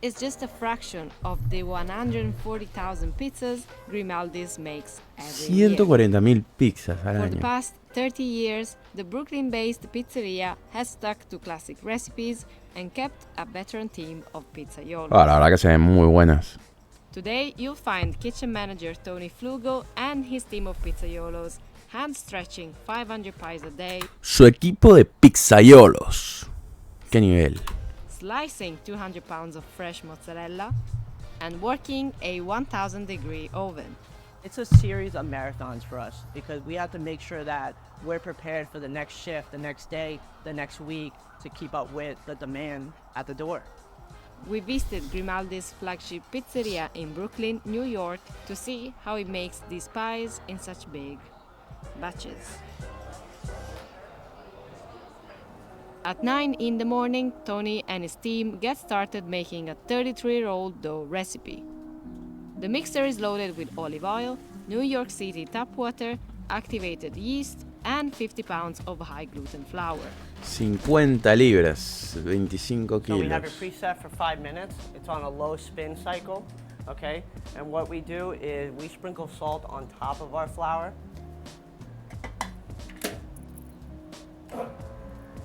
is just a fraction of the 140,000 pizzas Grimaldi's makes every year. 140.000 pizzas al For the año. past 30 years, the Brooklyn-based pizzeria has stuck to classic recipes and kept a veteran team of pizzaiolos. La verdad que se ven muy buenas. Today, you'll find kitchen manager Tony Flugo and his team of pizzaiolos hand-stretching 500 pies a day, Su equipo de pizzaiolos. ¿Qué nivel? slicing 200 pounds of fresh mozzarella, and working a 1,000-degree oven. It's a series of marathons for us because we have to make sure that we're prepared for the next shift, the next day, the next week to keep up with the demand at the door. We visited Grimaldi's flagship pizzeria in Brooklyn, New York, to see how he makes these pies in such big batches. At 9 in the morning, Tony and his team get started making a 33-year-old dough recipe. The mixer is loaded with olive oil, New York City tap water, activated yeast, and 50 pounds of high-gluten flour. 50 libras, 25 So we have it kilos. preset for 5 minutes. It's on a low spin cycle, okay? And what we do is we sprinkle salt on top of our flour.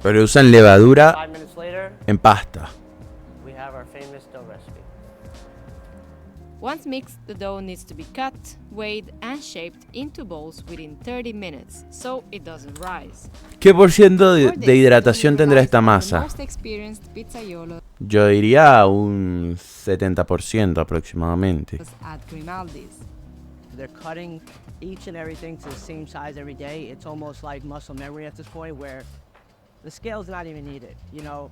Pero usan levadura 5 minutes later, en pasta. we have our famous dough recipe. Once mixed, the dough needs to be cut, weighed, and shaped into balls within 30 minutes, so it doesn't rise. ¿Qué por ciento For de this, hidratación Tony tendrá relies esta on the masa? most experienced pizzaiolos Yo diría un 70% aproximadamente. at Grimaldi's. They're cutting each and everything to the same size every day. It's almost like muscle memory at this point where the scale's not even needed. You know,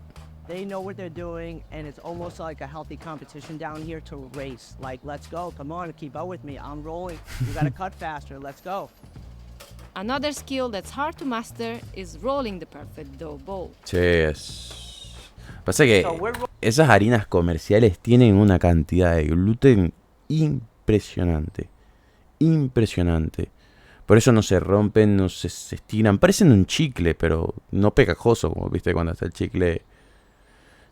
they know what they're doing, and it's almost like a healthy competition down here to race. Like, let's go, come on, keep up with me. I'm rolling. You gotta cut faster. Let's go. Another skill that's hard to master is rolling the perfect dough ball. Sí, es... Pasa que So we're esas harinas comerciales tienen una cantidad de gluten impresionante. Impresionante. Por eso no se rompen, no se estiran. Parecen un chicle, pero no pegajoso, como viste cuando está el chicle.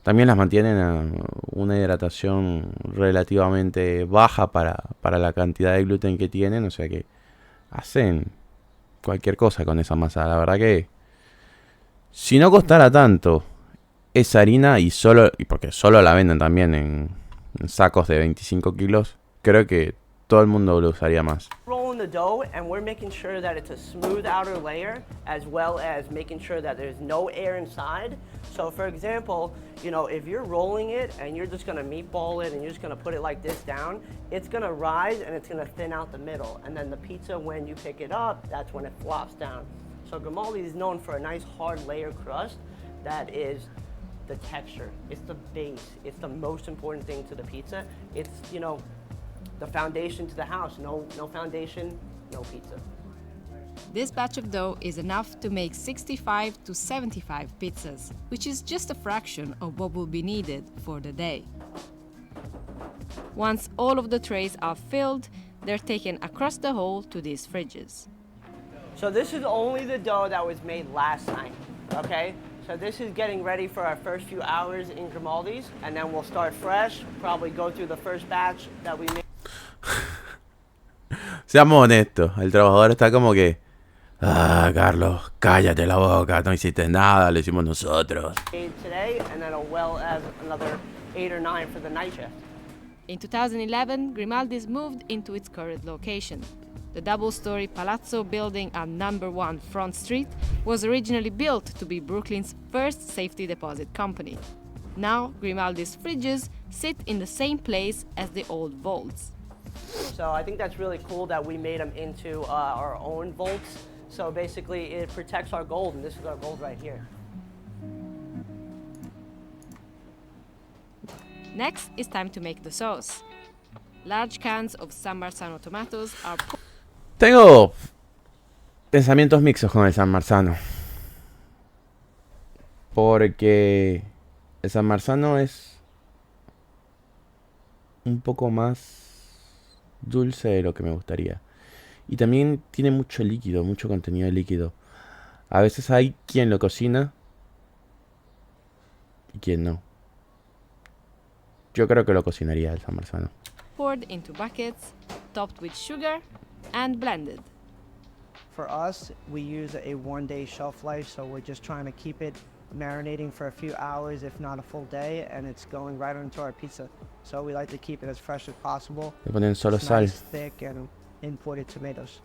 También las mantienen a una hidratación relativamente baja para la cantidad de gluten que tienen. O sea que hacen cualquier cosa con esa masa. La verdad que si no costara tanto esa harina y porque solo la venden también en sacos de 25 kilos, creo que todo el mundo lo usaría más. rolling the dough, and we're making sure that it's a smooth outer layer as well as making sure that there's no air inside. So for example, you know, if you're rolling it and you're just gonna meatball it and you're just gonna put it like this down, it's gonna rise and it's gonna thin out the middle. And then the pizza, when you pick it up, that's when it flops down. So Grimaldi is known for a nice hard layer crust that is the texture. It's the base. It's the most important thing to the pizza. It's, you know, the foundation to the house. No foundation, no pizza. This batch of dough is enough to make 65 to 75 pizzas, which is just a fraction of what will be needed for the day. Once all of the trays are filled, they're taken across the hall to these fridges. So this is only the dough that was made last night, okay? So this is getting ready for our first few hours in Grimaldi's, and then we'll start fresh, probably go through the first batch that we made. Seamos honestos, el trabajador está como que... Ah, Carlos, cállate la boca, no hiciste nada, lo hicimos nosotros. Today, and then as well as another 8 or 9 for the night shift. In 2011, Grimaldi's moved into its current location. The double-story Palazzo building at number 1 Front Street was originally built to be Brooklyn's first safety deposit company. Now, Grimaldi's fridges sit in the same place as the old vaults. So I think that's really cool that we made them into our own vaults. So basically it protects our gold, and this is our gold right here. Next, it's time to make the sauce. Large cans of San Marzano tomatoes are Tengo pensamientos mixtos con el San Marzano. Porque el San Marzano es un poco más dulce de lo que me gustaría. Y también tiene mucho líquido, mucho contenido de líquido. A veces hay quien lo cocina y quien no. Yo creo que lo cocinaría el San Marzano. Poured into buckets, topped with sugar, and blended. For us, we use a 1-day shelf life, so we're just trying to keep it marinating for a few hours, if not a full day, and it's going right into our pizza. So we like to keep it as fresh as possible. Le ponen solo It's sal. nice, thick, and imported tomatoes.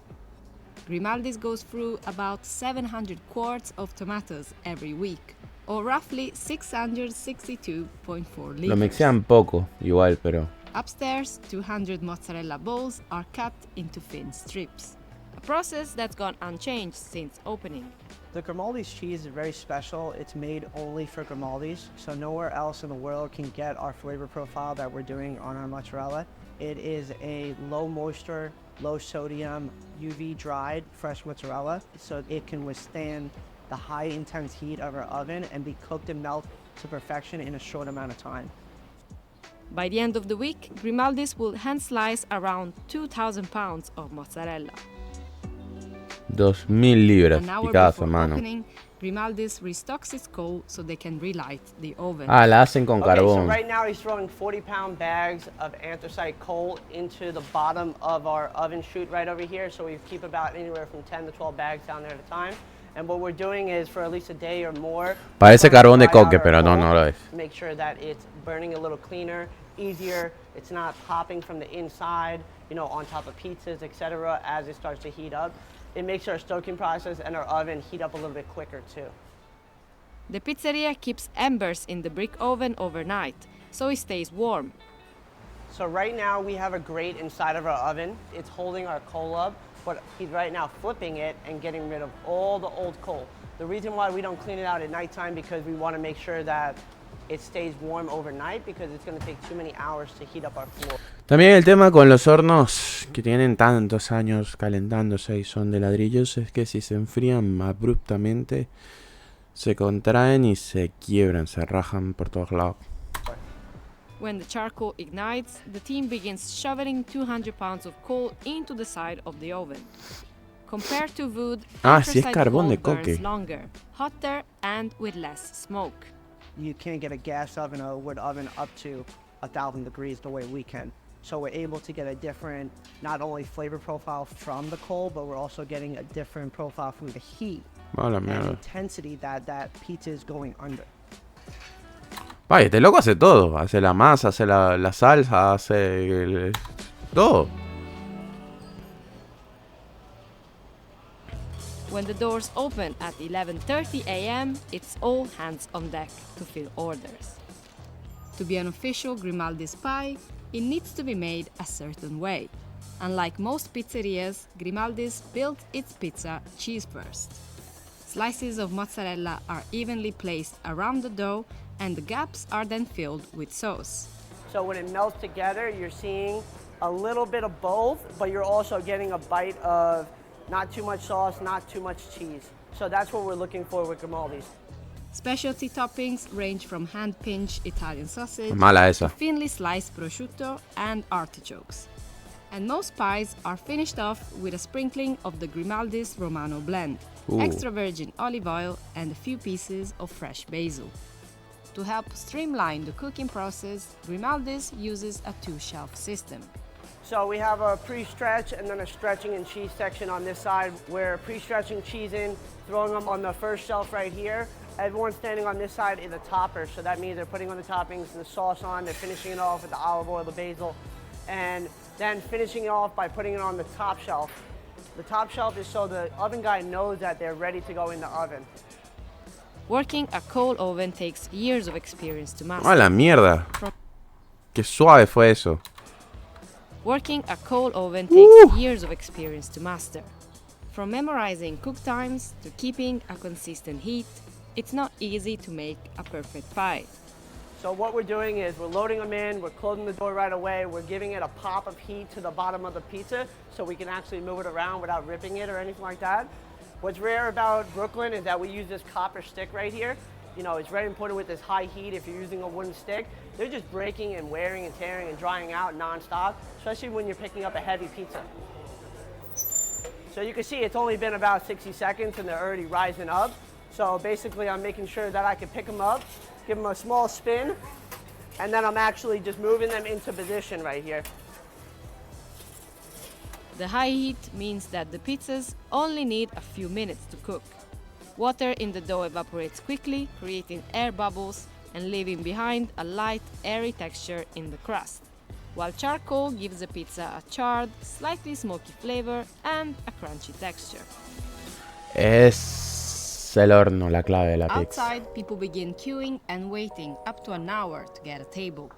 Grimaldi's goes through about 700 quarts of tomatoes every week, or roughly 662.4 liters. Lo mixean poco, igual, pero... Upstairs, 200 mozzarella balls are cut into thin strips, a process that's gone unchanged since opening. The Grimaldi's cheese is very special. It's made only for Grimaldi's, so nowhere else in the world can get our flavor profile that we're doing on our mozzarella. It is a low moisture, low sodium, UV dried fresh mozzarella, so it can withstand the high intense heat of our oven and be cooked and melt to perfection in a short amount of time. By the end of the week, Grimaldi's will hand slice around 2,000 pounds of mozzarella. 2000 libras An hour picadas a before mano. opening, Grimaldi's restocks its coal so they can relight the oven. Ah, la hacen con Okay, so carbón. right now he's throwing 40-pound bags of anthracite coal into the bottom of our oven chute right over here. So we keep about anywhere from 10 to 12 bags down there at a time. And what we're doing is for at least a day or more. Parece we're trying to carbón de dry out coque, our pero no, coal, no lo es. Make sure that it's burning a little cleaner, easier. It's not popping from the inside, you know, on top of pizzas, etc. as it starts to heat up. It makes our stoking process and our oven heat up a little bit quicker too. The pizzeria keeps embers in the brick oven overnight, so it stays warm. So right now we have a grate inside of our oven. It's holding our coal up, but he's right now flipping it and getting rid of all the old coal. The reason why we don't clean it out at nighttime because we want to make sure that it stays warm overnight because it's going to take too many hours to heat up our floor. También el tema con los hornos que tienen tantos años calentándose y son de ladrillos es que si se enfrían abruptamente se contraen y se quiebran, se rajan por todos lados. When the charcoal ignites, the team begins shoveling 200 pounds of coal into the side of the oven. Compared to wood, Si es anthracite carbón de coal burns coque. longer, hotter, and with less smoke. You can't get a gas oven or a wood oven up to 1,000 degrees the way we can. So we're able to get a different, not only flavor profile from the coal, but we're also getting a different profile from the heat Mala and mierda. intensity that pizza is going under. Vaya, este loco hace todo. Hace la masa, hace la salsa, hace todo. When the doors open at 11:30 a.m., it's all hands on deck to fill orders. To be an official Grimaldi's pie, it needs to be made a certain way. Unlike most pizzerias, Grimaldi's built its pizza cheese first. Slices of mozzarella are evenly placed around the dough, and the gaps are then filled with sauce. So when it melts together, you're seeing a little bit of both, but you're also getting a bite of not too much sauce, not too much cheese. So that's what we're looking for with Grimaldi's. Specialty toppings range from hand-pinched Italian sausage Mala to esa. thinly sliced prosciutto and artichokes. And most pies are finished off with a sprinkling of the Grimaldi's Romano blend, Ooh. extra virgin olive oil, and a few pieces of fresh basil. To help streamline the cooking process, Grimaldi's uses a two-shelf system. So we have a pre-stretch and then a stretching and cheese section on this side. We're pre-stretching cheese in, throwing them on the first shelf right here. Everyone standing on this side is a topper, so that means they're putting on the toppings, the sauce on, they're finishing it off with the olive oil, the basil, and then finishing it off by putting it on the top shelf. The top shelf is so the oven guy knows that they're ready to go in the oven. Working a coal oven takes years of experience to master. ¡A la mierda! ¡Qué suave fue eso! Working a coal oven takes years of experience to master. From memorizing cook times to keeping a consistent heat, it's not easy to make a perfect pie. So what we're doing is we're loading them in, we're closing the door right away, we're giving it a pop of heat to the bottom of the pizza so we can actually move it around without ripping it or anything like that. What's rare about Brooklyn is that we use this copper stick right here. You know, it's very important with this high heat if you're using a wooden stick. They're just breaking and wearing and tearing and drying out nonstop, especially when you're picking up a heavy pizza. So you can see it's only been about 60 seconds and they're already rising up. So basically I'm making sure that I can pick them up, give them a small spin, And then I'm actually just moving them into position right here. The high heat means that the pizzas only need a few minutes to cook. Water in the dough evaporates quickly, creating air bubbles and leaving behind a light, airy texture in the crust, while charcoal gives the pizza a charred, slightly smoky flavor and a crunchy texture. Es el horno la clave de la pizza. Outside, people begin queuing and waiting up to an hour to get a table.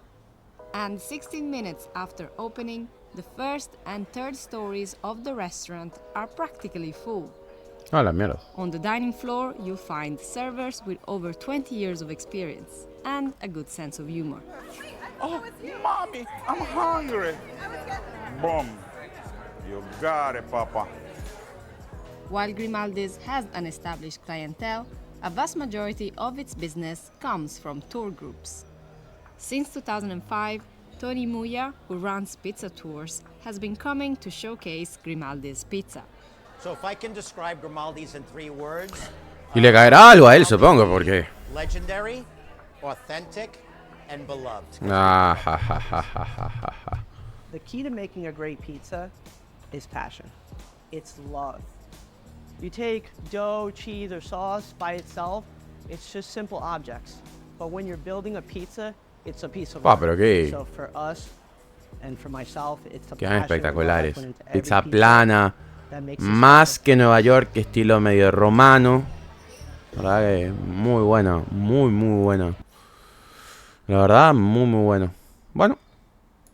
And 16 minutes after opening, the first and third stories of the restaurant are practically full. Ah, la mierda. On the dining floor, you'll find servers with over 20 years of experience and a good sense of humor. Oh, mommy, I'm hungry. Boom. You got it, Papa. While Grimaldi's has an established clientele, a vast majority of its business comes from tour groups. Since 2005, Tony Muya, who runs pizza tours, has been coming to showcase Grimaldi's pizza. So if I can describe Grimaldi's in 3 words, Y le caerá algo a él, supongo, porque... legendary, authentic, and beloved. Ah, ja, ja, ja, ja, ja, ja. The key to making a great pizza is passion. It's love. You take dough, cheese, or sauce by itself, it's just simple objects. But when you're building a pizza, it's a piece of Ah, art. pero qué... So for us and for myself, it's the Quedan passion and love I espectaculares. put into every Pizza pizza plana, that makes it más special. que Nueva York, estilo medio romano. La verdad que muy buena, muy, muy buena. La verdad, muy, muy bueno. Bueno,